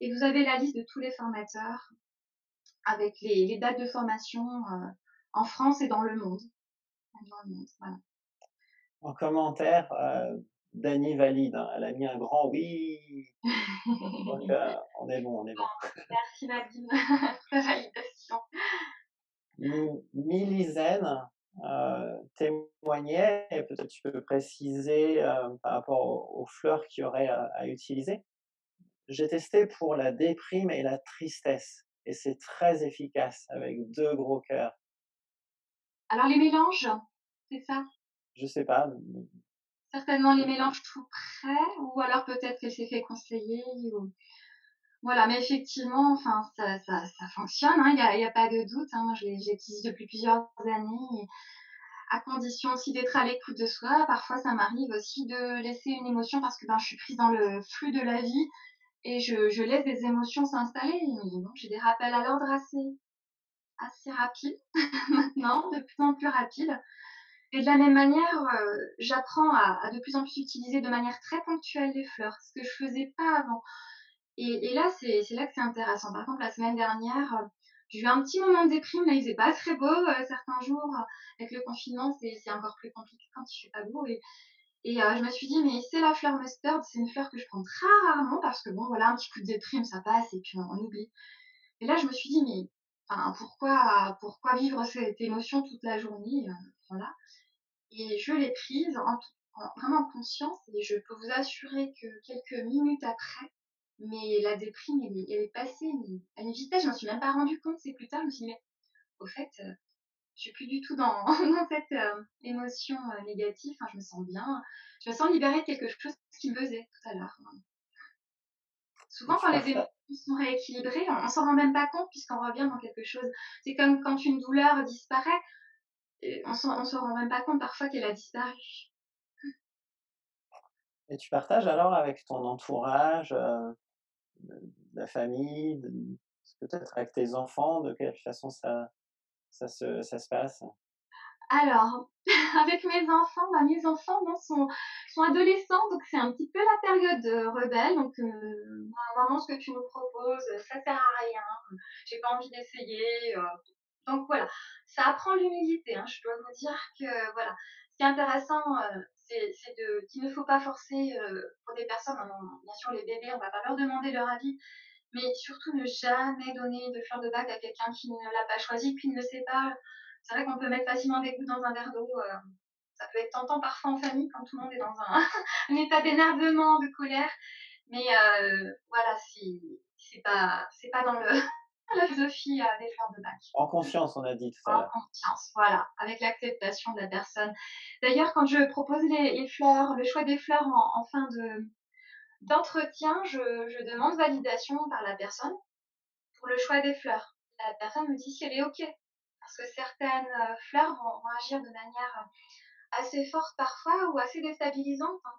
et vous avez la liste de tous les formateurs avec les dates de formation en France et dans le monde. Voilà. En commentaire, Dany valide, hein, elle a mis un grand «oui». Donc, on est bon, on est bon. Merci Nadine pour ta validation. Mylisen, témoignait et peut-être tu peux préciser, par rapport aux fleurs qu'il y aurait à utiliser. J'ai testé pour la déprime et la tristesse et c'est très efficace avec 2 gros cœurs. Alors les mélanges, c'est ça? Je sais pas, Certainement les mélanges tout prêts ou alors peut-être qu'elle s'est fait conseiller ou voilà, mais effectivement, enfin ça fonctionne, hein, il y a pas de doute, hein. Moi je l'utilise depuis plusieurs années et à condition aussi d'être à l'écoute de soi. Parfois ça m'arrive aussi de laisser une émotion parce que, ben, je suis prise dans le flux de la vie et je laisse des émotions s'installer. Mais bon, j'ai des rappels à l'ordre assez rapides maintenant, de plus en plus rapides. Et de la même manière, j'apprends à de plus en plus utiliser de manière très ponctuelle les fleurs, ce que je faisais pas avant. Et là, c'est là que c'est intéressant. Par exemple, la semaine dernière, j'ai eu un petit moment de déprime. Là, il faisait pas très beau, certains jours. Avec le confinement, c'est encore plus compliqué quand il fait pas beau. Et je me suis dit, mais c'est la fleur mustard. C'est une fleur que je prends très rarement parce que bon, voilà, un petit coup de déprime, ça passe et puis on oublie. Et là, je me suis dit, mais Enfin, pourquoi vivre cette émotion toute la journée, voilà. Et je l'ai prise vraiment en conscience et je peux vous assurer que quelques minutes après, mais la déprime, elle est passée, mais à une vitesse, je m'en suis même pas rendu compte. C'est plus tard, je me suis dit: «Mais au fait, je suis plus du tout dans dans cette, émotion, négative. Enfin, je me sens bien, je me sens libérée de quelque chose qui me pesait tout à l'heure». Et Souvent, tu quand les parta émotions sont rééquilibrées, on s'en rend même pas compte puisqu'on revient dans quelque chose. C'est comme quand une douleur disparaît, on se rend même pas compte parfois qu'elle a disparu. et tu partages alors avec ton entourage, la famille, peut-être avec tes enfants, de quelle façon ça se passe? Alors, avec mes enfants, non, sont adolescents, donc c'est un petit peu la période, rebelle, donc «Maman, ce que tu nous proposes, ça sert à rien, j'ai pas envie d'essayer», donc voilà. Ça apprend l'humilité, hein. Je dois vous dire que voilà, ce qui est intéressant, c'est de qu'il ne faut pas forcer, pour des personnes, bien sûr les bébés, on va pas leur demander leur avis, mais surtout ne jamais donner de fleurs de bac à quelqu'un qui ne l'a pas choisi, qui ne le sait pas. C'est vrai qu'on peut mettre facilement des gouttes dans un verre d'eau, ça peut être tentant parfois en famille quand tout le monde est dans un un état d'énervement, de colère, mais voilà, c'est pas dans le la philosophie, des fleurs de bac. En conscience, on a dit tout à En l'heure. confiance, voilà, avec l'acceptation de la personne. D'ailleurs, quand je propose les fleurs, le choix des fleurs en fin d'entretien, je demande validation par la personne pour le choix des fleurs. La personne me dit si elle est OK. Parce que certaines fleurs vont agir de manière assez forte parfois ou assez déstabilisante, hein.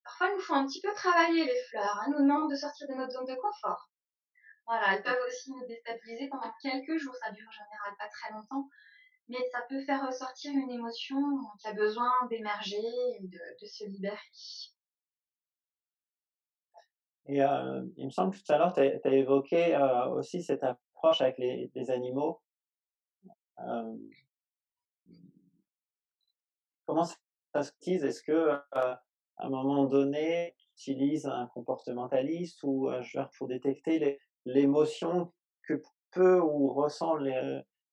Parfois, il nous faut un petit peu travailler les fleurs. Elles nous demandent de sortir de notre zone de confort. Voilà, elles peuvent aussi nous déstabiliser pendant quelques jours. Ça dure en général pas très longtemps, mais ça peut faire ressortir une émotion qui a besoin d'émerger et de se libérer. Et il me semble que tout à l'heure, tu as évoqué, aussi cette approche avec les animaux. Hem, Comment ça se utilise? Est-ce que, à un moment donné, tu utilises un comportementaliste ou, je veux dire pour détecter l'émotion que peut ou ressent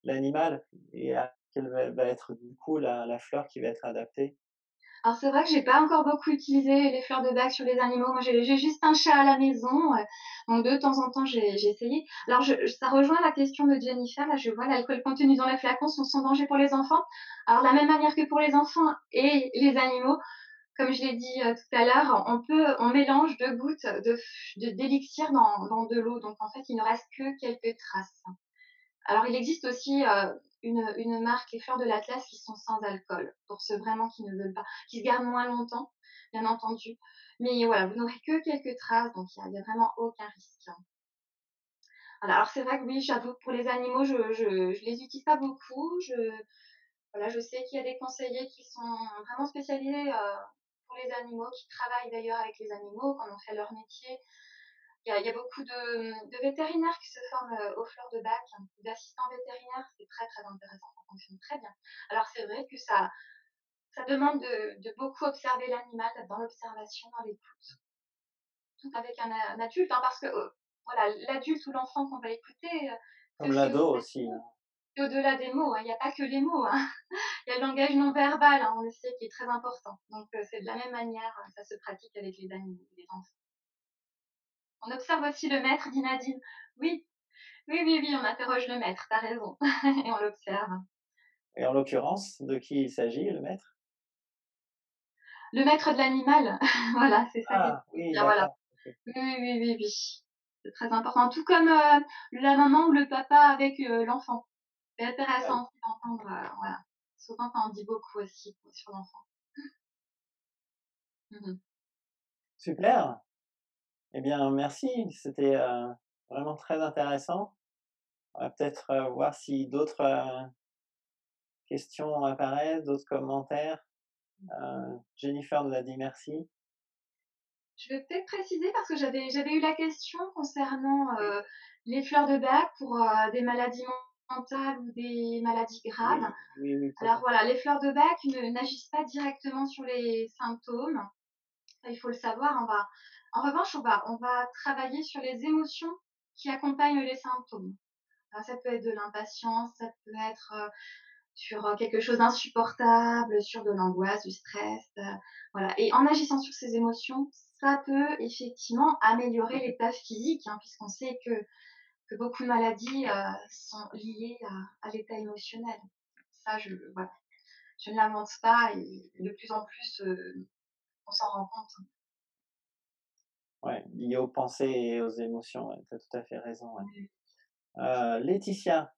l'animal et à quelle va être du coup la fleur qui va être adaptée? Alors c'est vrai que j'ai pas encore beaucoup utilisé les fleurs de bac sur les animaux. Moi, j'ai juste un chat à la maison, donc de temps en temps, j'ai essayé. Alors ça rejoint la question de Jennifer, là, je vois l'alcool contenu dans les flacons sont sans danger pour les enfants. Alors de la même manière que pour les enfants et les animaux, comme je l'ai dit, tout à l'heure, on mélange 2 gouttes d'élixir dans de l'eau, donc en fait, il ne reste que quelques traces. Alors il existe aussi, une marque, les fleurs de l'Atlas, qui sont sans alcool, pour ceux vraiment qui ne veulent pas, qui se gardent moins longtemps, bien entendu. Mais voilà, vous n'aurez que quelques traces, donc il y a vraiment aucun risque. Voilà, alors c'est vrai que oui, j'avoue que pour les animaux, je les utilise pas beaucoup. Voilà, je sais qu'il y a des conseillers qui sont vraiment spécialisés, pour les animaux, qui travaillent d'ailleurs avec les animaux, comme on fait leur métier. Il y a beaucoup de vétérinaires qui se forment, aux fleurs de bac, hein, d'assistants vétérinaires. C'est très, très intéressant, ça fonctionne très bien. Alors c'est vrai que ça demande de beaucoup observer l'animal, d'être dans l'observation, dans l'écoute, tout avec un adulte, hein, parce que, voilà, l'adulte ou l'enfant qu'on va écouter, Comme c'est l'ado aussi, hein. au-delà des mots, hein. Il n'y a pas que les mots, hein. Il y a le langage non verbal, hein, on le sait, qui est très important. Donc c'est de la même manière, ça se pratique avec les animaux, les enfants. On observe aussi le maître, dit Nadine. Oui, oui, oui, oui, on interroge le maître, tu as raison et on l'observe. Et en l'occurrence, de qui il s'agit, le maître? Le maître de l'animal, voilà, c'est ça qu'il Ah faut oui, dire, voilà. d'accord, OK. Oui, oui, oui, oui, oui. C'est très important, tout comme, la maman ou le papa avec, l'enfant. C'est Ouais. intéressant aussi d'entendre, voilà. Souvent ça en dit beaucoup aussi sur l'enfant. Mmh mh. Super! Eh bien, merci, c'était, vraiment très intéressant. On va peut-être, voir si d'autres, questions apparaissent, d'autres commentaires. Jennifer nous a dit merci. Je vais peut-être préciser parce que j'avais eu la question concernant, Oui, les fleurs de bac pour, des maladies mentales ou des maladies graves. oui, oui, oui, tout à Alors fait. voilà, les fleurs de bac n'agissent pas directement sur les symptômes, ça il faut le savoir. En revanche, on va travailler sur les émotions qui accompagnent les symptômes. Ça peut être de l'impatience, ça peut être, sur, quelque chose d'insupportable, sur de l'angoisse, du stress, voilà et en agissant sur ces émotions, ça peut effectivement améliorer l'état physique, hein, puisqu'on sait que beaucoup de maladies, sont liées à l'état émotionnel. Ça je voilà, je ne l'invente pas et de plus en plus, on s'en rend compte. Ouais, lié aux pensées et aux émotions, ouais, tu as tout à fait raison, ouais. Oui. Laetitia,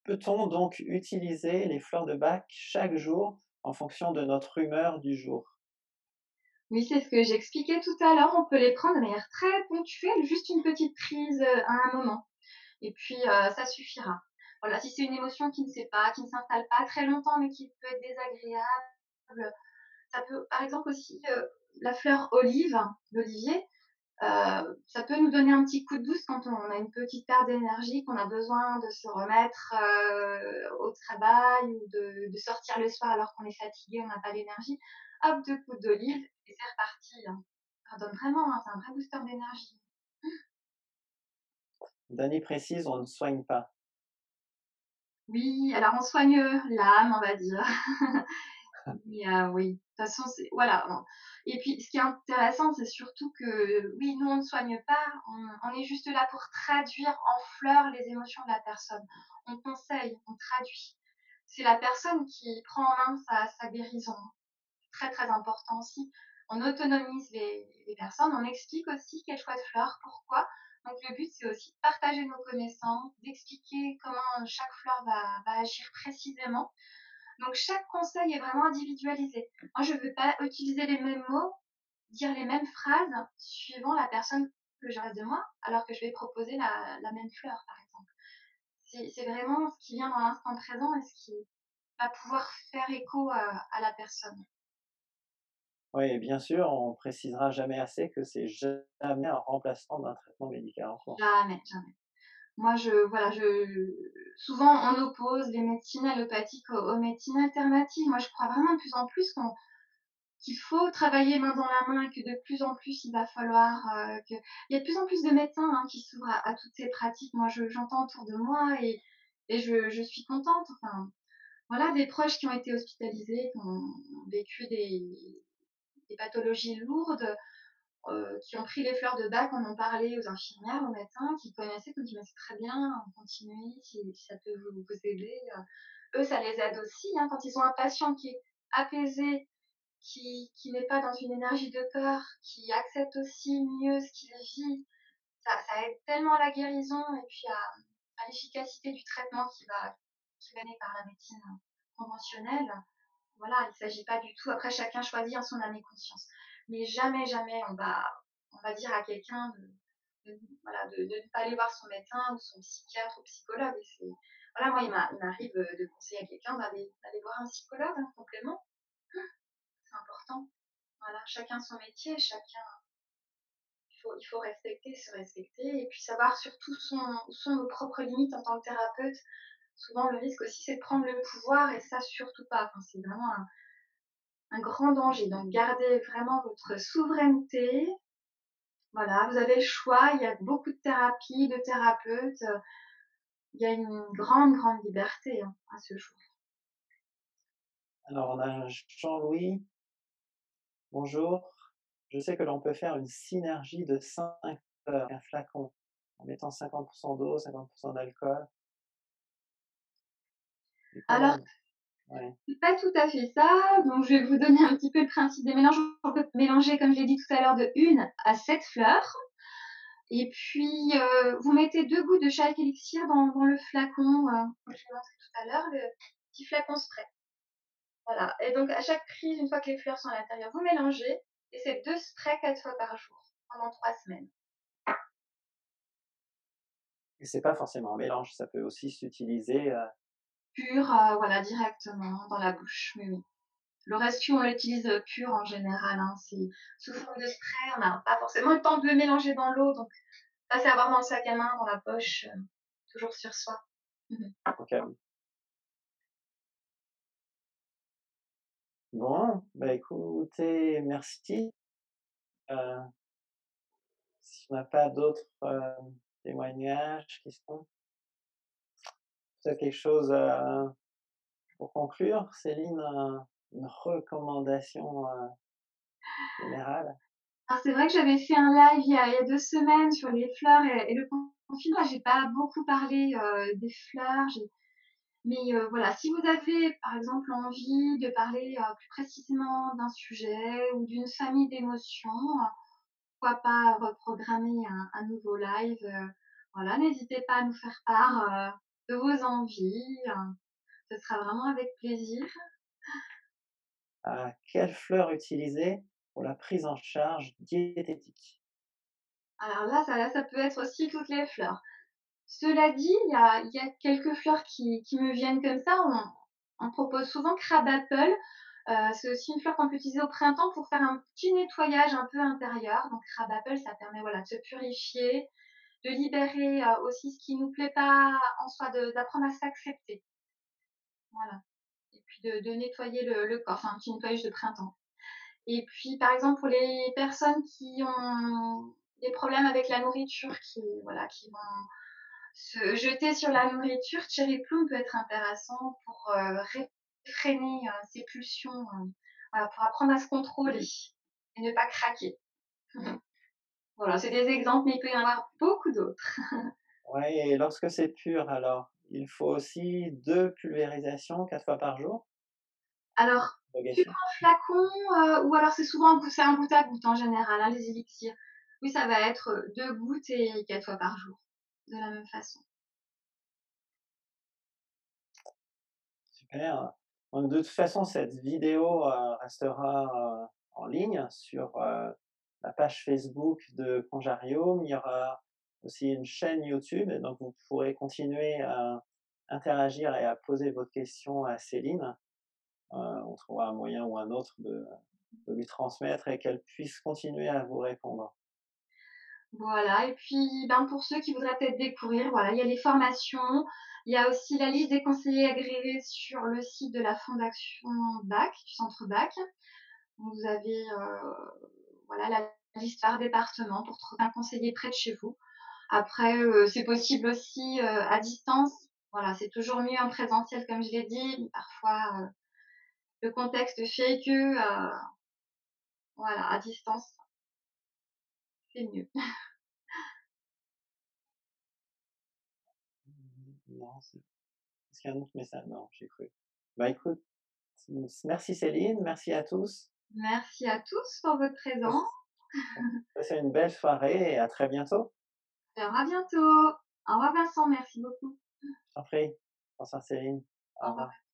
peut-on donc utiliser les fleurs de Bach chaque jour en fonction de notre humeur du jour? Oui, c'est ce que j'expliquais tout à l'heure, on peut les prendre de manière très ponctuelle, juste une petite prise, à un moment et puis, ça suffira. Voilà, si c'est une émotion qui ne s'installe pas très longtemps, mais qui peut être désagréable, ça peut par exemple aussi, la fleur olive, l'olivier, ça peut nous donner un petit coup de boost quand on a une petite perte d'énergie, qu'on a besoin de se remettre, au travail ou de sortir le soir alors qu'on est fatigué, on n'a pas d'énergie. Hop, 2 gouttes d'olive et c'est reparti, hein. Ça donne vraiment, hein, c'est un vrai booster d'énergie. Dani précise, on ne soigne pas. Oui, alors on soigne, l'âme, on va dire. Mais oui, de toute façon, c'est voilà, et puis ce qui est intéressant, c'est surtout que, oui, nous, on ne soigne pas, on est juste là pour traduire en fleurs les émotions de la personne. On conseille, on traduit. C'est la personne qui prend en main sa guérison. Très, très important aussi. On autonomise les personnes, on explique aussi quel choix de fleurs, pourquoi. Donc le but, c'est aussi de partager nos connaissances, d'expliquer comment chaque fleur va agir précisément. Donc chaque conseil est vraiment individualisé. Moi, je ne veux pas utiliser les mêmes mots, dire les mêmes phrases suivant la personne que j'ai en face de moi, alors que je vais proposer la même fleur, par exemple. C'est vraiment ce qui vient dans l'instant présent et ce qui va pouvoir faire écho à la personne. Oui, et bien sûr, on précisera jamais assez que c'est jamais un remplacement d'un traitement médical en cours. Jamais, jamais. Moi, voilà, souvent on oppose les médecines allopathiques aux médecines alternatives. Moi, je crois vraiment de plus en plus qu'il faut travailler main dans la main, que de plus en plus il va falloir il y a de plus en plus de médecins hein, qui s'ouvrent à toutes ces pratiques. Moi, j'entends autour de moi et je suis contente. Enfin, voilà, des proches qui ont été hospitalisés, qui ont vécu des pathologies lourdes, qui ont pris les fleurs de bac, en ont parlé aux infirmières, aux médecins, qui connaissaient, qui ont dit mais c'est très bien, continuez si ça peut vous aider. Eux, ça les aide aussi hein, quand ils ont un patient qui est apaisé qui n'est pas dans une énergie de peur, qui accepte aussi mieux ce qu'il vit. Ça aide tellement à la guérison et puis à l'efficacité du traitement qui va naître par la médecine conventionnelle. Voilà, il ne s'agit pas du tout, après chacun choisit en son âme et conscience. Mais jamais, jamais on va dire à quelqu'un voilà, de ne pas aller voir son médecin ou son psychiatre ou psychologue. Et voilà, moi, il m'arrive de conseiller à quelqu'un d'aller voir un psychologue en complément. C'est important. Voilà, chacun son métier, chacun il faut respecter, se respecter et puis savoir surtout où sont nos propres limites en tant que thérapeute. Souvent, le risque aussi, c'est de prendre le pouvoir et ça, surtout pas. Enfin, c'est vraiment un grand danger. Donc, gardez vraiment votre souveraineté. Voilà, vous avez le choix. Il y a beaucoup de thérapies, de thérapeutes. Il y a une grande, grande liberté hein, à ce jour. Alors on a Jean-Louis, bonjour. Je sais que l'on peut faire une synergie de 5 fleurs, un flacon, en mettant 50 d'eau, 50 d'alcool et Alors, comment ouais, c'est pas tout à fait ça. Donc, je vais vous donner un petit peu le principe des mélanges. On peut mélanger, comme je l'ai dit tout à l'heure, de 1 à 7 fleurs. Et puis, vous mettez 2 gouttes de chaque élixir dans le flacon, comme je l'ai montré tout à l'heure, le petit flacon spray. Voilà. Et donc, à chaque prise, une fois que les fleurs sont à l'intérieur, vous mélangez. Et c'est 2 sprays 4 fois par jour, pendant 3 semaines. et c'est pas forcément un mélange, ça peut aussi s'utiliser, Pur, voilà, directement dans la bouche. Oui, oui. Le rescue, on l'utilise pur en général. Hein. C'est sous forme de spray. On n'a pas forcément le temps de le mélanger dans l'eau. Donc, ça, c'est à avoir dans le sac à main, dans la poche, toujours sur soi. Mhm. au cas où. Bon, bah, écoutez, merci. Si on n'a pas d'autres, témoignages qui sont tu quelque chose, pour conclure, Céline, une recommandation, générale? Alors c'est vrai que j'avais fait un live il y a 2 semaines sur les fleurs et le confinement. J'ai pas beaucoup parlé, des fleurs, mais voilà, si vous avez, par exemple, envie de parler, plus précisément d'un sujet ou d'une famille d'émotions, pourquoi pas reprogrammer un nouveau live, voilà, n'hésitez pas à nous faire part, de vos envies, ce sera vraiment avec plaisir. Quelle fleur utiliser pour la prise en charge diététique? Alors là, ça peut être aussi toutes les fleurs. Cela dit, il y a quelques fleurs qui me viennent comme ça. On propose souvent crabapple. C'est aussi une fleur qu'on peut utiliser au printemps pour faire un petit nettoyage un peu intérieur. Donc crabapple, ça permet, voilà, de se purifier, de libérer, aussi ce qui nous plaît pas en soi, d'apprendre à s'accepter. Voilà, et puis de nettoyer le corps, enfin un petit nettoyage de printemps. Et puis, par exemple, pour les personnes qui ont des problèmes avec la nourriture, voilà, qui vont se jeter sur la nourriture, Cherry Plum peut être intéressant pour, réfréner, ses pulsions, voilà, pour apprendre à se contrôler et ne pas craquer. Voilà, c'est des exemples, mais il peut y en avoir beaucoup d'autres. Ouais et lorsque c'est pur alors, il faut aussi 2 pulvérisations 4 fois par jour? Alors, pur Propagation? en flacon, ou alors c'est un goutte à goutte en général, hein, les élixirs. Oui, ça va être, 2 gouttes et 4 fois par jour, de la même façon. Super. Donc de toute façon, cette vidéo, restera, en ligne sur, la page Facebook de Conjarium. Il y aura aussi une chaîne YouTube et donc vous pourrez continuer à interagir et à poser vos questions à Céline. On trouvera un moyen ou un autre de lui transmettre et qu'elle puisse continuer à vous répondre. Voilà, et puis, ben, pour ceux qui voudraient peut-être découvrir, voilà, il y a les formations, il y a aussi la liste des conseillers agréés sur le site de la fondation BAC, du centre BAC. Donc vous avez, voilà, la liste par département pour trouver un conseiller près de chez vous. Après, c'est possible aussi, à distance. Voilà, c'est toujours mieux en présentiel comme je l'ai dit, mais parfois, le contexte fait que, voilà, à distance, c'est mieux. Non, est-ce qu'il y a un autre message? Non, j'ai cru. Bah, écoute, merci Céline, merci à tous. Merci à tous pour votre présence. Passe passez une belle soirée et à très bientôt. Alors à bientôt. Au revoir Vincent, merci beaucoup. Je t'en prie. Bonsoir Céline. Au Au revoir. revoir.